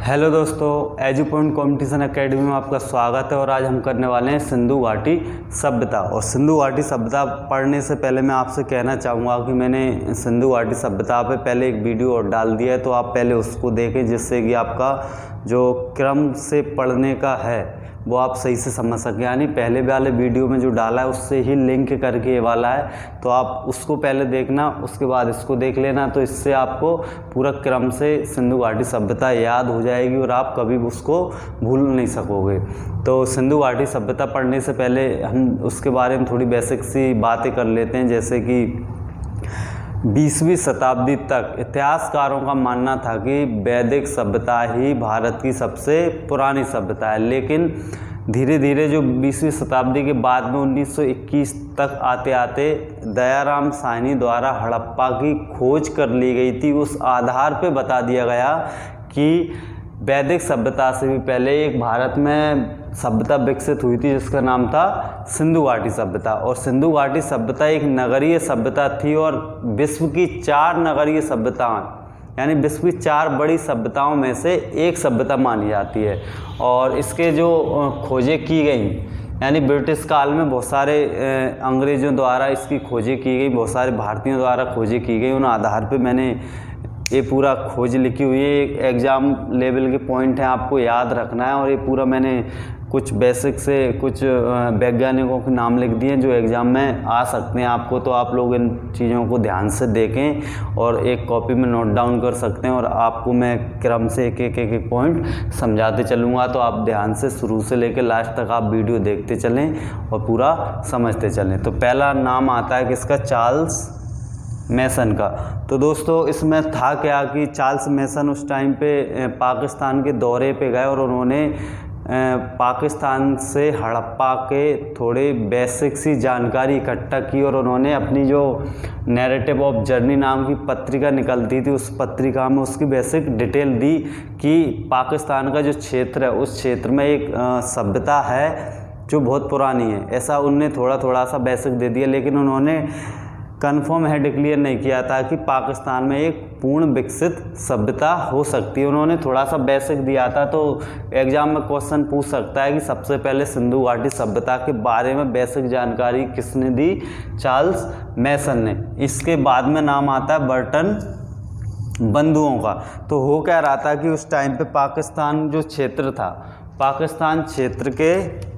Hello दोस्तों, edu point competition academy में आपका स्वागत है। और आज हम करने वाले हैं सिंधु घाटी सभ्यता। और सिंधु घाटी सभ्यता पढ़ने से पहले मैं आपसे कहना चाहूँगा कि मैंने सिंधु घाटी सभ्यता पे पहले एक वीडियो और डाल दिया है, तो आप पहले उसको देखें, जिससे कि आपका जो क्रम से पढ़ने का है वो आप सही से समझ सकें। यानी पहले वाले वीडियो में जो डाला है उससे ही लिंक करके ये वाला है, तो आप उसको पहले देखना, उसके बाद इसको देख लेना। तो इससे आपको पूरा क्रम से सिंधु घाटी सभ्यता याद हो जाएगी और आप कभी उसको भूल नहीं सकोगे। तो सिंधु घाटी सभ्यता पढ़ने से पहले हम उसके बारे में थोड़ी बेसिक सी बातें कर लेते हैं। जैसे कि 20वीं शताब्दी तक इतिहासकारों का मानना था कि वैदिक सभ्यता ही भारत की सबसे पुरानी सभ्यता है, लेकिन धीरे धीरे जो 20वीं शताब्दी के बाद में 1921 तक आते आते दयाराम साहनी द्वारा हड़प्पा की खोज कर ली गई थी। उस आधार पे बता दिया गया कि वैदिक सभ्यता से भी पहले एक भारत में सभ्यता विकसित हुई थी जिसका नाम था सिंधु घाटी सभ्यता। और सिंधु घाटी सभ्यता एक नगरीय सभ्यता थी और विश्व की 4 नगरीय सभ्यताएं, यानी विश्व की 4 बड़ी सभ्यताओं में से एक सभ्यता मानी जाती है। और इसके जो खोजें की गई, यानी ब्रिटिश काल में बहुत सारे अंग्रेज़ों द्वारा इसकी खोजें की गई, बहुत सारे भारतीयों द्वारा खोजें की गई। उन आधार पे मैंने ये पूरा खोज लिखी हुई है। एक एग्ज़ाम लेवल के पॉइंट हैं, आपको याद रखना है। और ये पूरा मैंने कुछ बेसिक से कुछ वैज्ञानिकों के नाम लिख दिए जो एग्ज़ाम में आ सकते हैं आपको। तो आप लोग इन चीज़ों को ध्यान से देखें और एक कॉपी में नोट डाउन कर सकते हैं। और आपको मैं क्रम से एक एक पॉइंट समझाते चलूँगा, तो आप ध्यान से शुरू से लेकर लास्ट तक आप वीडियो देखते चलें और पूरा समझते चलें। तो पहला नाम आता है किसका? चार्ल्स मैसन का। तो दोस्तों इसमें था क्या कि चार्ल्स मैसन उस टाइम पे पाकिस्तान के दौरे पे गए और उन्होंने पाकिस्तान से हड़प्पा के थोड़े बेसिक सी जानकारी इकट्ठा की। और उन्होंने अपनी जो नैरेटिव ऑफ जर्नी नाम की पत्रिका निकलती थी, उस पत्रिका में उसकी बेसिक डिटेल दी कि पाकिस्तान का जो क्षेत्र है उस क्षेत्र में एक सभ्यता है जो बहुत पुरानी है। ऐसा उनने थोड़ा सा बेसिक दे दिया, लेकिन उन्होंने कन्फर्म है डिक्लेयर नहीं किया था कि पाकिस्तान में एक पूर्ण विकसित सभ्यता हो सकती है। उन्होंने थोड़ा सा बेसिक दिया था। तो एग्जाम में क्वेश्चन पूछ सकता है कि सबसे पहले सिंधु घाटी सभ्यता के बारे में बेसिक जानकारी किसने दी? चार्ल्स मैसन ने। इसके बाद में नाम आता है बर्टन बंधुओं का। तो हो क्या रहा था कि उस टाइम पे पाकिस्तान जो क्षेत्र था, पाकिस्तान क्षेत्र के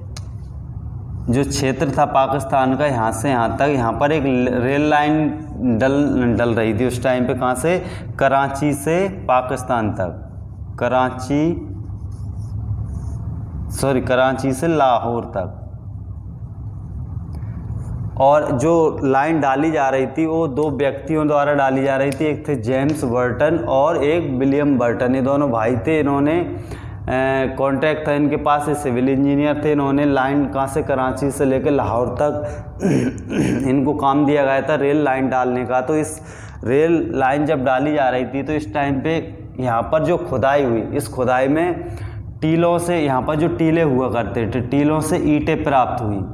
जो क्षेत्र था पाकिस्तान का, यहाँ से यहाँ तक, यहाँ पर एक रेल लाइन डल रही थी उस टाइम पे। कहाँ से? कराची से पाकिस्तान तक, कराची से लाहौर तक। और जो लाइन डाली जा रही थी वो 2 व्यक्तियों द्वारा डाली जा रही थी। एक थे जेम्स बर्टन और एक विलियम बर्टन। ये दोनों भाई थे। इन्होंने कॉन्ट्रैक्ट था इनके पास, ये सिविल इंजीनियर थे। इन्होंने लाइन कहाँ से? कराची से लेकर लाहौर तक इनको काम दिया गया था रेल लाइन डालने का। तो इस रेल लाइन जब डाली जा रही थी तो इस टाइम पे यहाँ पर जो खुदाई हुई, इस खुदाई में टीलों से, यहाँ पर जो टीले हुआ करते थे, टीलों से ईंटें प्राप्त हुई।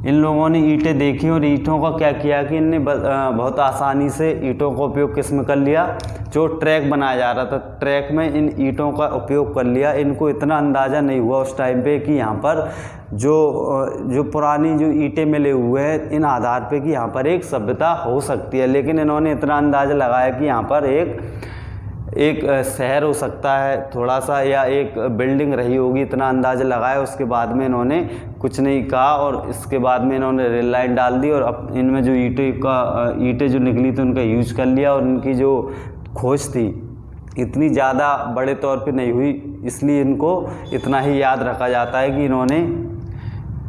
इन लोगों ने ईंटें देखी और ईंटों का क्या किया कि इनने बहुत आसानी से ईंटों का उपयोग किस में कर लिया? जो ट्रैक बनाया जा रहा था, ट्रैक में इन ईंटों का उपयोग कर लिया। इनको इतना अंदाज़ा नहीं हुआ उस टाइम पे कि यहाँ पर जो पुरानी जो ईंटें मिले हुए हैं, इन आधार पे कि यहाँ पर एक सभ्यता हो सकती है। लेकिन इन्होंने इतना अंदाज़ा लगाया कि यहाँ पर एक शहर हो सकता है थोड़ा सा, या एक बिल्डिंग रही होगी, इतना अंदाज़ा लगाया। उसके बाद में इन्होंने कुछ नहीं कहा और इसके बाद में इन्होंने रेल लाइन डाल दी। और अब इनमें जो ईंटें जो निकली थी उनका यूज कर लिया। और इनकी जो खोज थी इतनी ज़्यादा बड़े तौर पे नहीं हुई, इसलिए इनको इतना ही याद रखा जाता है कि इन्होंने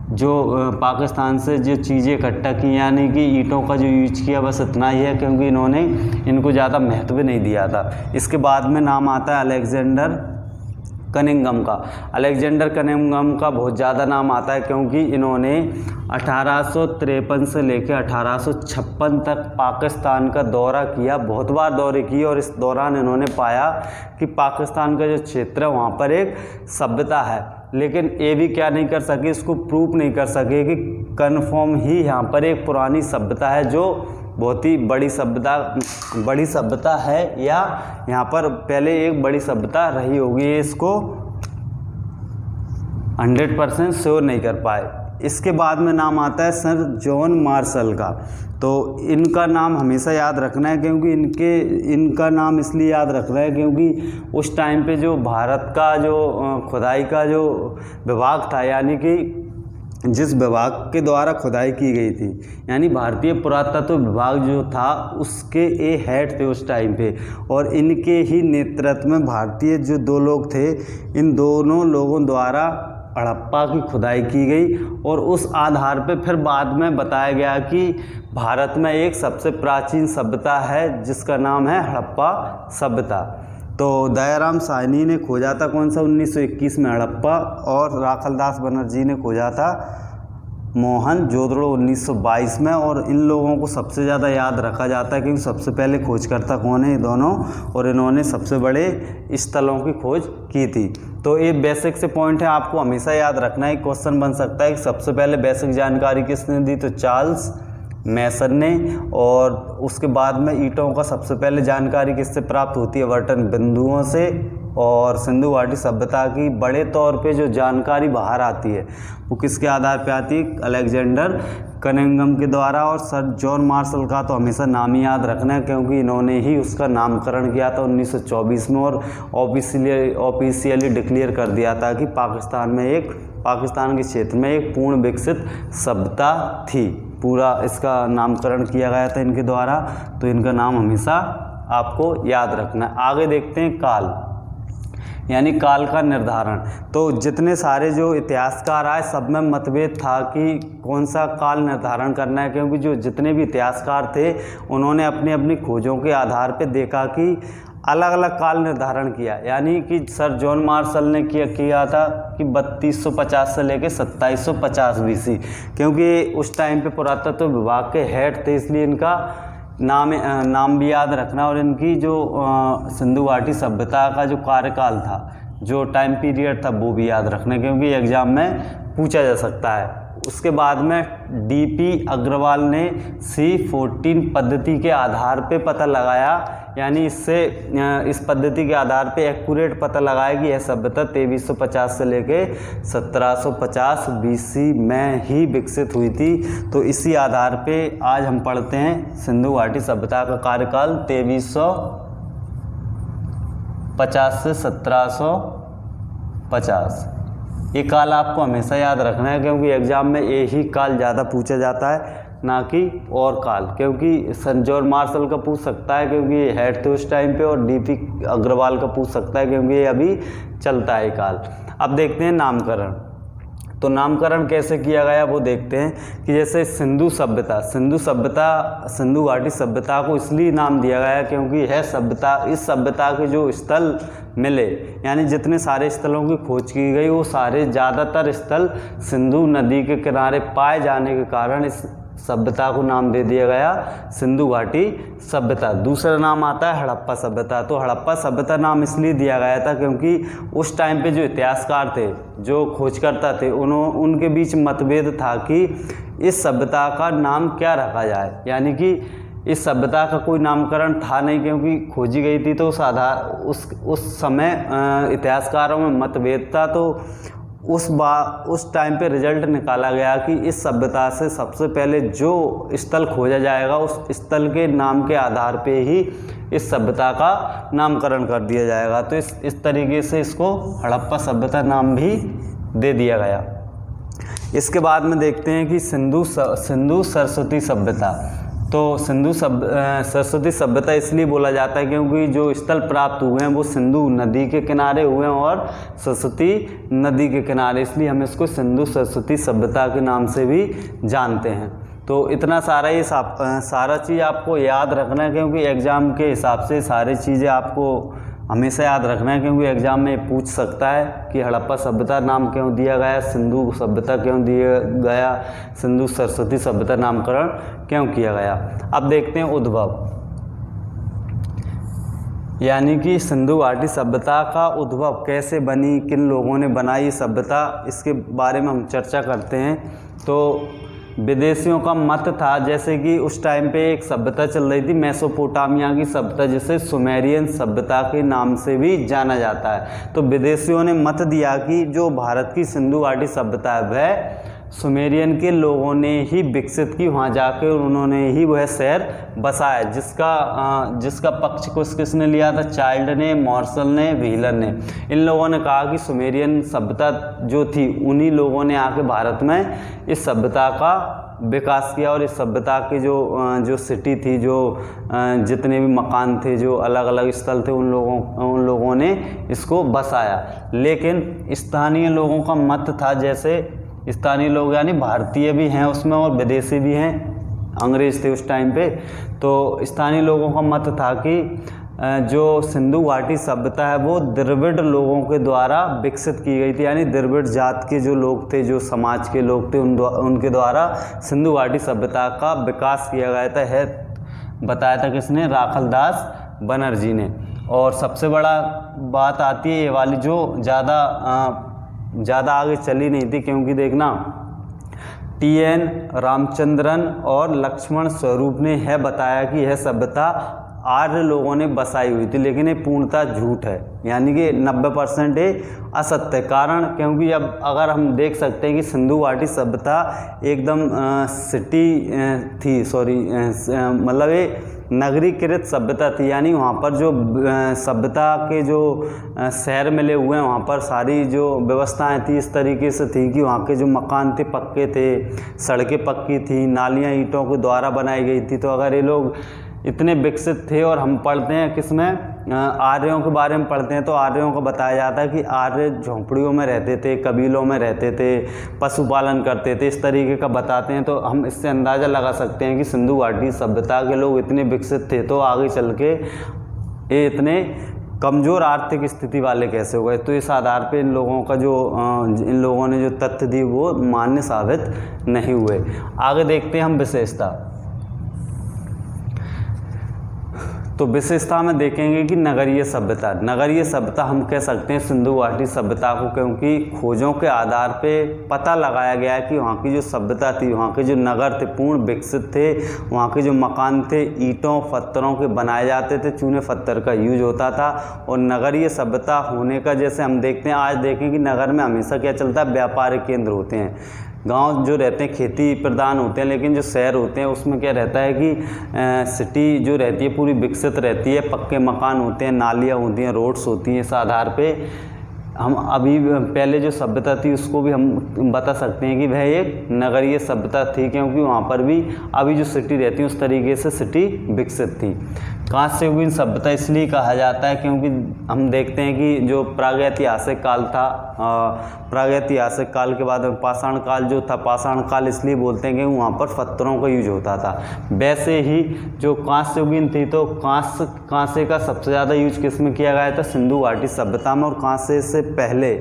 जो पाकिस्तान से जो चीज़ें इकट्ठा की, यानी कि ईंटों का जो यूज किया, बस इतना ही है, क्योंकि इन्होंने इनको ज़्यादा महत्व नहीं दिया था। इसके बाद में नाम आता है अलेक्जेंडर कनिंघम का। अलेक्जेंडर कनिंघम का बहुत ज़्यादा नाम आता है क्योंकि इन्होंने 1853 से लेकर 1856 तक पाकिस्तान का दौरा किया, बहुत बार दौरे किए। और इस दौरान इन्होंने पाया कि पाकिस्तान का जो क्षेत्र है वहाँ पर एक सभ्यता है, लेकिन ये भी क्या नहीं कर सके, इसको प्रूफ नहीं कर सके कि कन्फर्म ही यहाँ पर एक पुरानी सभ्यता है जो बहुत ही बड़ी सभ्यता है, या यहाँ पर पहले एक बड़ी सभ्यता रही होगी, इसको 100% श्योर नहीं कर पाए। इसके बाद में नाम आता है सर जॉन मार्शल का। तो इनका नाम हमेशा याद रखना है, क्योंकि इनका नाम इसलिए याद रखना है क्योंकि उस टाइम पे जो भारत का जो खुदाई का जो विभाग था, यानी कि जिस विभाग के द्वारा खुदाई की गई थी, यानी भारतीय पुरातत्व विभाग जो था उसके ये हेड थे उस टाइम पे, और इनके ही नेतृत्व में भारतीय जो 2 लोग थे, इन दोनों लोगों द्वारा हड़प्पा की खुदाई की गई। और उस आधार पे फिर बाद में बताया गया कि भारत में एक सबसे प्राचीन सभ्यता है जिसका नाम है हड़प्पा सभ्यता। तो दयाराम साहनी ने खोजा था कौन सा 1921 में हड़प्पा, और राखलदास बनर्जी ने खोजा था मोहनजोदड़ो 1922 में। और इन लोगों को सबसे ज़्यादा याद रखा जाता है क्योंकि सबसे पहले खोजकर्ता कौन है, ये दोनों, और इन्होंने सबसे बड़े स्थलों की खोज की थी। तो ये बेसिक से पॉइंट है, आपको हमेशा याद रखना है। क्वेश्चन बन सकता है कि सबसे पहले बेसिक जानकारी किसने दी, तो चार्ल्स मैसन ने। और उसके बाद में ईंटों का सबसे पहले जानकारी किससे प्राप्त होती है, वर्टन बिंदुओं से। और सिंधु घाटी सभ्यता की बड़े तौर पे जो जानकारी बाहर आती है वो किसके आधार पे आती है, अलेक्जेंडर कनिंघम के द्वारा। और सर जॉन मार्शल का तो हमेशा नाम ही याद रखना है क्योंकि इन्होंने ही उसका नामकरण किया था 1924 में, और ऑफिशियली डिक्लेयर कर दिया था कि पाकिस्तान के क्षेत्र में एक पूर्ण विकसित सभ्यता थी। पूरा इसका नामकरण किया गया था इनके द्वारा। तो इनका नाम हमेशा आपको याद रखना है। आगे देखते हैं काल, यानी काल का निर्धारण। तो जितने सारे जो इतिहासकार आए सब में मतभेद था कि कौन सा काल निर्धारण करना है, क्योंकि जो जितने भी इतिहासकार थे उन्होंने अपनी अपनी खोजों के आधार पे देखा कि अलग अलग काल निर्धारण किया। यानी कि सर जॉन मार्शल ने किया था कि 3250 से लेकर 2750 BC, क्योंकि उस टाइम पे पुरातत्व विभाग के हेड थे, इसलिए इनका नाम भी याद रखना। और इनकी जो सिंधु घाटी सभ्यता का जो कार्यकाल था, जो टाइम पीरियड था, वो भी याद रखना क्योंकि एग्जाम में पूछा जा सकता है। उसके बाद में DP अग्रवाल ने C14 पद्धति के आधार पे पता लगाया, यानी इस पद्धति के आधार पे एक्यूरेट पता लगाया कि यह सभ्यता 2350 से लेके 1750 BC में ही विकसित हुई थी। तो इसी आधार पे आज हम पढ़ते हैं सिंधु घाटी सभ्यता का कार्यकाल 2350 से 1750। ये काल आपको हमेशा याद रखना है क्योंकि एग्ज़ाम में यही काल ज़्यादा पूछा जाता है, ना कि और काल। क्योंकि सर जॉन मार्शल का पूछ सकता है क्योंकि ये हेड थे उस टाइम पे, और DP अग्रवाल का पूछ सकता है क्योंकि ये अभी चलता है काल। अब देखते हैं नामकरण। तो नामकरण कैसे किया गया वो देखते हैं कि जैसे सिंधु घाटी सभ्यता को इसलिए नाम दिया गया क्योंकि यह सभ्यता, इस सभ्यता के जो स्थल मिले, यानी जितने सारे स्थलों की खोज की गई वो सारे ज़्यादातर स्थल सिंधु नदी के किनारे पाए जाने के कारण इस सभ्यता को नाम दे दिया गया सिंधु घाटी सभ्यता। दूसरा नाम आता है हड़प्पा सभ्यता। तो हड़प्पा सभ्यता नाम इसलिए दिया गया था क्योंकि उस टाइम पे जो इतिहासकार थे, जो खोजकर्ता थे, उनके बीच मतभेद था कि इस सभ्यता का नाम क्या रखा जाए। यानी कि इस सभ्यता का कोई नामकरण था नहीं क्योंकि खोजी गई थी, तो उस समय इतिहासकारों में मतभेद था। तो उस टाइम पे रिजल्ट निकाला गया कि इस सभ्यता से सबसे पहले जो स्थल खोजा जाएगा उस स्थल के नाम के आधार पे ही इस सभ्यता का नामकरण कर दिया जाएगा। तो इस तरीके से इसको हड़प्पा सभ्यता नाम भी दे दिया गया। इसके बाद में देखते हैं कि सिंधु सरस्वती सभ्यता। तो सरस्वती सभ्यता इसलिए बोला जाता है क्योंकि जो स्थल प्राप्त हुए हैं वो सिंधु नदी के किनारे हुए हैं और सरस्वती नदी के किनारे, इसलिए हम इसको सिंधु सरस्वती सभ्यता के नाम से भी जानते हैं। तो इतना सारा ये सारा चीज़ आपको याद रखना है क्योंकि एग्ज़ाम के हिसाब से सारी चीज़ें आपको हमेशा याद रखना है क्योंकि एग्ज़ाम में पूछ सकता है कि हड़प्पा सभ्यता नाम क्यों दिया गया, सिंधु सभ्यता क्यों दिया गया, सिंधु सरस्वती सभ्यता नामकरण क्यों किया गया। अब देखते हैं उद्भव, यानी कि सिंधु घाटी सभ्यता का उद्भव कैसे बनी, किन लोगों ने बनाई सभ्यता, इसके बारे में हम चर्चा करते हैं। तो विदेशियों का मत था, जैसे कि उस टाइम पे एक सभ्यता चल रही थी मेसोपोटामिया की सभ्यता, जिसे सुमेरियन सभ्यता के नाम से भी जाना जाता है। तो विदेशियों ने मत दिया कि जो भारत की सिंधु घाटी सभ्यता है वह सुमेरियन के लोगों ने ही विकसित की, वहाँ जाकर उन्होंने ही वह शहर बसाया, जिसका पक्ष किसने लिया था? चाइल्ड ने, मार्शल ने, व्हीलर ने। इन लोगों ने कहा कि सुमेरियन सभ्यता जो थी उन्हीं लोगों ने आके भारत में इस सभ्यता का विकास किया और इस सभ्यता के जो सिटी थी, जो जितने भी मकान थे, जो अलग अलग स्थल थे, उन लोगों ने इसको बसाया। लेकिन स्थानीय लोगों का मत था, जैसे स्थानीय लोग यानी भारतीय भी हैं उसमें और विदेशी भी हैं, अंग्रेज थे उस टाइम पे। तो स्थानीय लोगों का मत था कि जो सिंधु घाटी सभ्यता है वो द्रविड़ लोगों के द्वारा विकसित की गई थी, यानी द्रविड़ जात के जो लोग थे, जो समाज के लोग थे, उनके द्वारा सिंधु घाटी सभ्यता का विकास किया गया था, है बताया था किसने? राखलदास बनर्जी ने। और सबसे बड़ा बात आती है ये वाली, जो ज़्यादा आगे चली नहीं थी, क्योंकि देखना TN रामचंद्रन और लक्ष्मण स्वरूप ने यह बताया कि यह सभ्यता आर्य लोगों ने बसाई हुई थी, लेकिन ये पूर्णतः झूठ है, यानी कि 90% ये असत्य। कारण क्योंकि अब अगर हम देख सकते हैं कि सिंधु घाटी सभ्यता एकदम सिटी थी, मतलब ये नगरीकृत सभ्यता थी, यानी वहाँ पर जो सभ्यता के जो शहर मिले हुए हैं, वहाँ पर सारी जो व्यवस्थाएं थी इस तरीके से थी कि वहाँ के जो मकान थे पक्के थे, सड़कें पक्की थी, नालियाँ ईंटों के द्वारा बनाई गई थी। तो अगर ये लोग इतने विकसित थे, और हम पढ़ते हैं किसमें? आर्यों के बारे में पढ़ते हैं, तो आर्यों को बताया जाता है कि आर्य झोंपड़ियों में रहते थे, कबीलों में रहते थे, पशुपालन करते थे, इस तरीके का बताते हैं। तो हम इससे अंदाज़ा लगा सकते हैं कि सिंधु घाटी सभ्यता के लोग इतने विकसित थे, तो आगे चल के ये इतने कमज़ोर आर्थिक स्थिति वाले कैसे हो गए। तो इस आधार पे इन लोगों ने जो तथ्य दिए वो मान्य साबित नहीं हुए। आगे देखते हैं हम विशेषता। तो विशेषता में देखेंगे कि नगरीय सभ्यता हम कह सकते हैं सिंधु घाटी सभ्यता को, क्योंकि खोजों के आधार पे पता लगाया गया है कि वहाँ की जो सभ्यता थी, वहाँ के जो नगर थे पूर्ण विकसित थे, वहाँ के जो मकान थे ईंटों पत्थरों के बनाए जाते थे, चूने पत्थर का यूज होता था। और नगरीय सभ्यता होने का, जैसे हम देखते हैं आज देखें कि नगर में हमेशा क्या चलता है? व्यापारिक केंद्र होते हैं, गांव जो रहते हैं खेती प्रधान होते हैं, लेकिन जो शहर होते हैं उसमें क्या रहता है कि सिटी जो रहती है पूरी विकसित रहती है, पक्के मकान होते हैं, नालियाँ होती हैं, रोड्स होती हैं। इस आधार पे हम अभी पहले जो सभ्यता थी उसको भी हम बता सकते हैं कि वह एक नगरीय सभ्यता थी, क्योंकि वहाँ पर भी अभी जो सिटी रहती है उस तरीके से सिटी विकसित थी। कांस्ययुगीन सभ्यता इसलिए कहा जाता है क्योंकि हम देखते हैं कि जो प्रागैतिहासिक काल था, प्रागैतिहासिक काल के बाद पाषाण काल जो था, पाषाण काल इसलिए बोलते हैं कि वहाँ पर पत्थरों का यूज होता था। वैसे ही जो कांस्ययुगीन थी, तो कांसे का सबसे ज़्यादा यूज किस में किया गया था? सिंधु घाटी सभ्यता में। और कांसे से पहले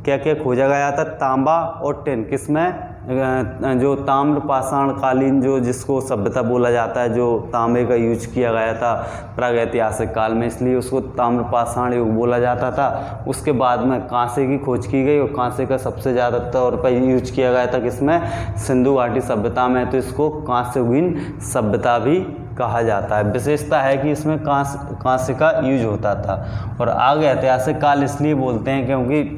क्या क्या खोजा गया था? तांबा और टिन। किसमें? जो ताम्र पाषाण कालीन जो जिसको सभ्यता बोला जाता है, जो तांबे का यूज किया गया था प्रागैतिहासिक काल में, इसलिए उसको ताम्र पाषाण युग बोला जाता था। उसके बाद में कांसे की खोज की गई और कांसे का सबसे ज़्यादा तौर पर यूज किया गया था किसमें? सिंधु घाटी सभ्यता में। तो इसको कांस्ययुगीन सभ्यता भी कहा जाता है। विशेषता है कि इसमें कांसे का यूज होता था। और आगे ऐतिहासिक काल इसलिए बोलते हैं क्योंकि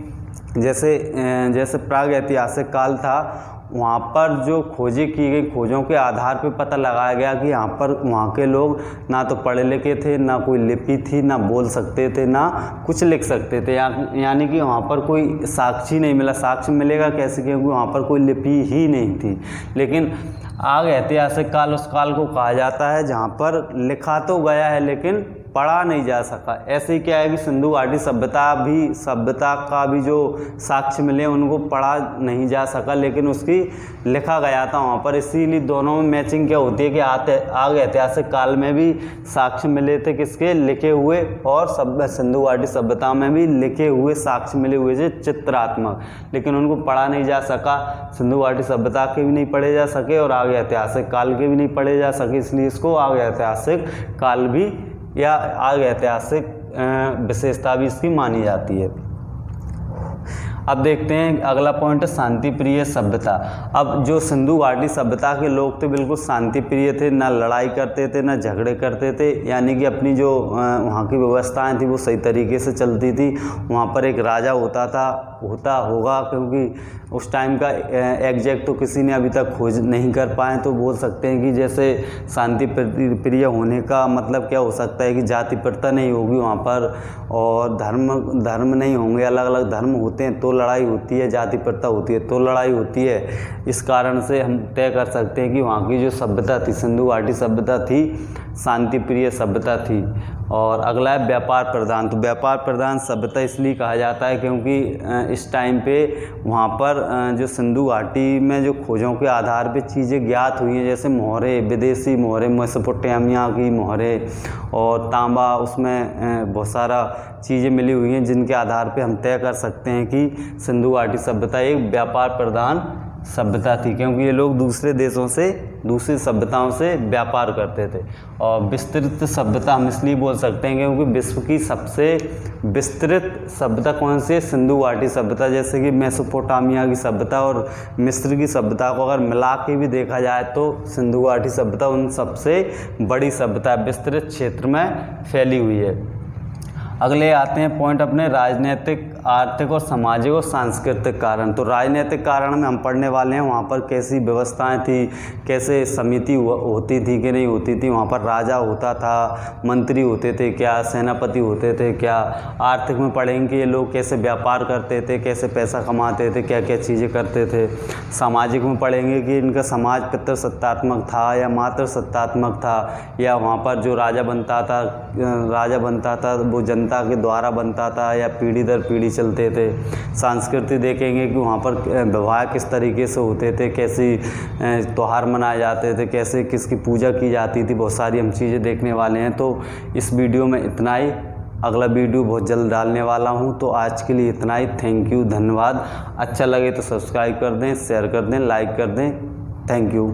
जैसे प्रागैतिहासिक काल था, वहाँ पर जो खोजें की गई, खोजों के आधार पर पता लगाया गया कि वहाँ के लोग ना तो पढ़े लिखे थे, ना कोई लिपि थी, ना बोल सकते थे, ना कुछ लिख सकते थे, यानी कि वहाँ पर कोई साक्षी नहीं मिला। साक्ष्य मिलेगा कैसे? क्योंकि वहाँ पर कोई लिपि ही नहीं थी। लेकिन आगे ऐतिहासिक काल उस काल को कहा जाता है जहाँ पर लिखा तो गया है लेकिन पढ़ा नहीं जा सका। ऐसे ही क्या है कि सिंधु घाटी सभ्यता का भी जो साक्ष्य मिले उनको पढ़ा नहीं जा सका, लेकिन उसकी लिखा गया था वहाँ पर। इसीलिए दोनों में मैचिंग क्या होती है कि आगे ऐतिहासिक काल में भी साक्ष्य मिले थे किसके? लिखे हुए, और सिंधु घाटी सभ्यता में भी लिखे हुए साक्ष्य मिले हुए थे चित्रात्मक, लेकिन उनको पढ़ा नहीं जा सका। सिंधु घाटी सभ्यता के भी नहीं पढ़े जा सके और आगे ऐतिहासिक काल के भी नहीं पढ़े जा सके, इसलिए इसको आगे ऐतिहासिक काल भी या आगे ऐतिहासिक विशेषता भी इसकी मानी जाती है। अब देखते हैं अगला पॉइंट है शांति प्रिय सभ्यता। अब जो सिंधु घाटी सभ्यता के लोग थे बिल्कुल शांति प्रिय थे, ना लड़ाई करते थे ना झगड़े करते थे, यानी कि अपनी जो वहाँ की व्यवस्थाएं थी वो सही तरीके से चलती थी। वहाँ पर एक राजा होता होगा, क्योंकि उस टाइम का एग्जैक्ट तो किसी ने अभी तक खोज नहीं कर पाए, तो बोल सकते हैं कि जैसे शांति प्रिय होने का मतलब क्या हो सकता है कि जाति प्रथा नहीं होगी वहाँ पर, और धर्म नहीं होंगे, अलग अलग धर्म होते हैं तो लड़ाई होती है, जाति प्रथा होती है तो लड़ाई होती है। इस कारण से हम तय कर सकते हैं कि वहाँ की जो सभ्यता थी, सिंधु घाटी सभ्यता थी, शांति प्रिय सभ्यता थी। और अगला है व्यापार प्रधान। तो व्यापार प्रधान सभ्यता इसलिए कहा जाता है क्योंकि इस टाइम पे वहाँ पर जो सिंधु घाटी में जो खोजों के आधार पे चीज़ें ज्ञात हुई हैं, जैसे मोहरे, विदेशी मोहरे, मेसोपोटामिया की मोहरे और तांबा, उसमें बहुत सारा चीज़ें मिली हुई हैं जिनके आधार पे हम तय कर सकते हैं कि सिंधु घाटी सभ्यता एक व्यापार प्रधान सभ्यता थी, क्योंकि ये लोग दूसरे देशों से, दूसरी सभ्यताओं से व्यापार करते थे। और विस्तृत सभ्यता हम इसलिए बोल सकते हैं क्योंकि विश्व की सबसे विस्तृत सभ्यता कौन सी है? सिंधु घाटी सभ्यता। जैसे कि मेसोपोटामिया की सभ्यता और मिस्र की सभ्यता को अगर मिला के भी देखा जाए तो सिंधु घाटी सभ्यता उन सबसे बड़ी सभ्यता विस्तृत क्षेत्र में फैली हुई है। अगले आते हैं पॉइंट अपने राजनीतिक, आर्थिक और सामाजिक और सांस्कृतिक कारण। तो राजनीतिक कारण में हम पढ़ने वाले हैं वहाँ पर कैसी व्यवस्थाएं थी, कैसे समिति होती थी कि नहीं होती थी, वहाँ पर राजा होता था, मंत्री होते थे क्या, सेनापति होते थे क्या। आर्थिक में पढ़ेंगे कि ये लोग कैसे व्यापार करते थे, कैसे पैसा कमाते थे, क्या क्या चीज़ें करते थे। सामाजिक में पढ़ेंगे कि इनका समाज पितृसत्तात्मक था या मातृसत्तात्मक था, या वहाँ पर जो राजा बनता था वो जनता के द्वारा बनता था या पीढ़ी दर पीढ़ी चलते थे। संस्कृति देखेंगे कि वहाँ पर विवाह किस तरीके से होते थे, कैसी त्यौहार मनाए जाते थे, कैसे किसकी पूजा की जाती थी, बहुत सारी हम चीज़ें देखने वाले हैं। तो इस वीडियो में इतना ही, अगला वीडियो बहुत जल्द डालने वाला हूँ। तो आज के लिए इतना ही। थैंक यू, धन्यवाद। अच्छा लगे तो सब्सक्राइब कर दें, शेयर कर दें, लाइक कर दें। Thank you.